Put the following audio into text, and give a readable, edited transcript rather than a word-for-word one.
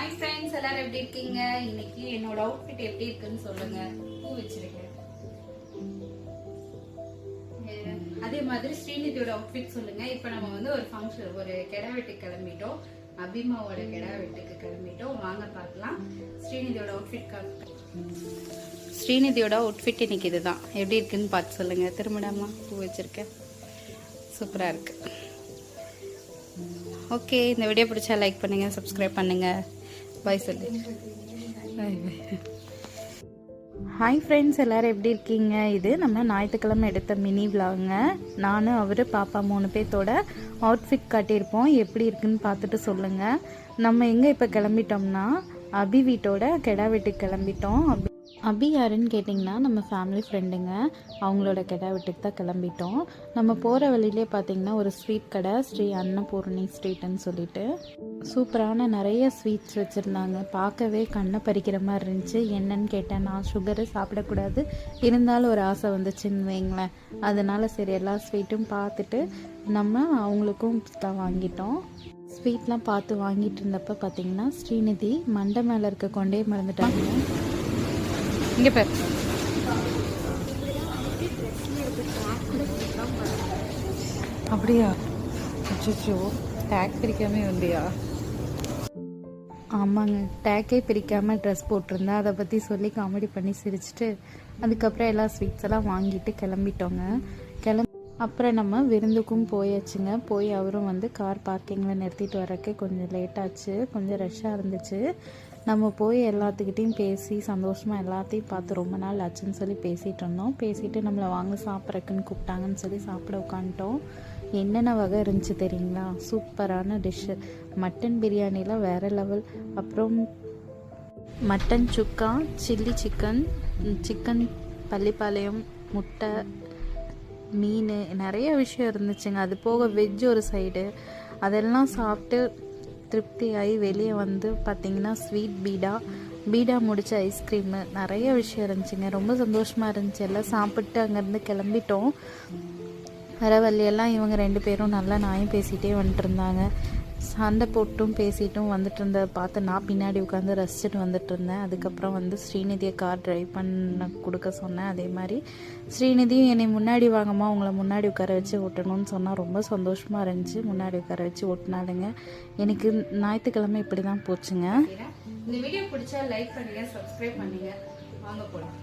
Hi friends, எல்லாரும் எப்படி இருக்கீங்க? இன்னைக்கு என்னோட அவுட்ஃபிட் எப்படி இருக்குன்னு சொல்லுங்க. பூ வச்சிருக்கேன். அதே மாதிரி ஸ்ரீநிதியோட அவுட்ஃபிட் சொல்லுங்க. இப்போ நம்ம வந்து ஒரு ஃபங்க்ஷன், ஒரு கெடா வெட்டுக்கு கிளம்பிட்டோம். அபிமாவோட கெடா வெட்டுக்கு கிளம்பிட்டோம். வாங்க பார்க்கலாம். ஸ்ரீநிதியோட அவுட்ஃபிட் இன்னைக்கு இதுதான். எப்படி இருக்குன்னு பார்த்து சொல்லுங்க. திரும்பிடாமா பூ வச்சிருக்கேன். சூப்பரா இருக்கு. ஓகே, இந்த வீடியோ பிடிச்சா லைக் பண்ணுங்க, சப்ஸ்கிரைப் பண்ணுங்க. பாய் சொல்லு. ஹாய் ஃப்ரெண்ட்ஸ், எல்லோரும் எப்படி இருக்கீங்க? இது நம்ம ஞாயிற்றுக்கிழமை எடுத்த மினி விலாகுங்க. நானும் அவர் பாப்பா 3 பேர்த்தோட அவுட்ஃபிட் காட்டியிருப்போம். எப்படி இருக்குன்னு பார்த்துட்டு சொல்லுங்கள். நம்ம எங்கே இப்போ கிளம்பிட்டோம்னா அபி வீட்டோட கெடா வீட்டுக்கு கிளம்பிட்டோம். அபி யாருன்னு கேட்டிங்கன்னா நம்ம ஃபேமிலி ஃப்ரெண்டுங்க. அவங்களோட கெடா வீட்டுக்கு தான் கிளம்பிட்டோம். நம்ம போகிற வழியிலே பார்த்திங்கன்னா ஒரு ஸ்வீட் கடை, ஸ்ரீ அன்னபூர்ணி ஸ்ட்ரீட்டுன்னு சொல்லிட்டு சூப்பரான நிறைய ஸ்வீட்ஸ் வச்சுருந்தாங்க. பார்க்கவே கண்ணை பறிக்கிற மாதிரி இருந்துச்சு. என்னன்னு கேட்டேன். நான் சுகரு சாப்பிடக்கூடாது, இருந்தாலும் ஒரு ஆசை வந்துச்சுன்னு வைங்களேன். அதனால் சரி எல்லா ஸ்வீட்டும் பார்த்துட்டு நம்ம அவங்களுக்கும் வாங்கிட்டோம். ஸ்வீட்லாம் பார்த்து வாங்கிட்டு இருந்தப்போ பார்த்திங்கன்னா ஸ்ரீநிதி மண்டை மேலே இருக்க கொண்டே மறந்துட்டாங்க. இங்கே பேர் அப்படியா? அச்சோ, டேக் பிரிக்காமே வந்தியா? ஆமாங்க, டேக்கே பிரிக்காமல் ட்ரெஸ் போட்டிருந்தேன். அதை பற்றி சொல்லி காமெடி பண்ணி சிரிச்சிட்டு அதுக்கப்புறம் எல்லா ஸ்வீட்ஸ் எல்லாம் வாங்கிட்டு கிளம்பிட்டோங்க. அப்புறம் நம்ம விருந்துக்கும் போயாச்சுங்க. போய் அவரும் வந்து கார் பார்க்கிங்கில் நிறுத்திட்டு வரக்கு கொஞ்சம் லேட்டாச்சு. கொஞ்சம் ரஷ்ஷாக இருந்துச்சு. நம்ம போய் எல்லாத்துக்கிட்டையும் பேசி சந்தோஷமாக எல்லாத்தையும் பார்த்து ரொம்ப நாள் ஆச்சுன்னு சொல்லி பேசிகிட்டு இருந்தோம். பேசிவிட்டு நம்மளை வாங்க சாப்பிட்றக்குன்னு கூப்பிட்டாங்கன்னு சொல்லி சாப்பிட உட்காந்துட்டோம். என்னென்ன வகை இருந்துச்சு தெரியுங்களா? சூப்பரான டிஷ்ஷு. மட்டன் பிரியாணிலாம் வேறு லெவல். அப்புறம் மட்டன் சுக்கா, சில்லி சிக்கன், சிக்கன் பள்ளிப்பாளையம், முட்டை, மீன், நிறைய விஷயம் இருந்துச்சுங்க. அது போக வெஜ் ஒரு சைடு. அதெல்லாம் சாப்பிட்டு திருப்தியாகி வெளியே வந்து பார்த்திங்கன்னா ஸ்வீட் பீடா முடிச்ச ஐஸ்கிரீமு, நிறைய விஷயம் இருந்துச்சுங்க. ரொம்ப சந்தோஷமாக இருந்துச்சு. எல்லாம் சாப்பிட்டு அங்கேருந்து கிளம்பிட்டோம். வர வழியெல்லாம் இவங்க 2 பேரும் நல்லா நாயும் பேசிகிட்டே வந்துட்டு இருந்தாங்க. சண்டை போட்டும் பேசிட்டும் வந்துட்டு இருந்த பார்த்து நான் பின்னாடி உட்காந்து ரசிச்சுட்டு வந்துட்டு இருந்தேன். அதுக்கப்புறம் வந்து ஸ்ரீநிதியை கார் டிரைவ் பண்ண கொடுக்க சொன்னேன். அதே மாதிரி ஸ்ரீநிதியும் என்னை முன்னாடி வாங்கம்மா, உங்களை முன்னாடி உட்கார வச்சு ஓட்டணும்னு சொன்னால் ரொம்ப சந்தோஷமாக இருந்துச்சு. முன்னாடி உட்கார வச்சு ஓட்டினாலுங்க. எனக்கு ஞாயிற்றுக்கிழமை இப்படி தான் போச்சுங்க. இந்த வீடியோ பிடிச்சா லைக் பண்ணுங்க, சப்ஸ்கிரைப் பண்ணுங்க. வாங்க போகலாம்.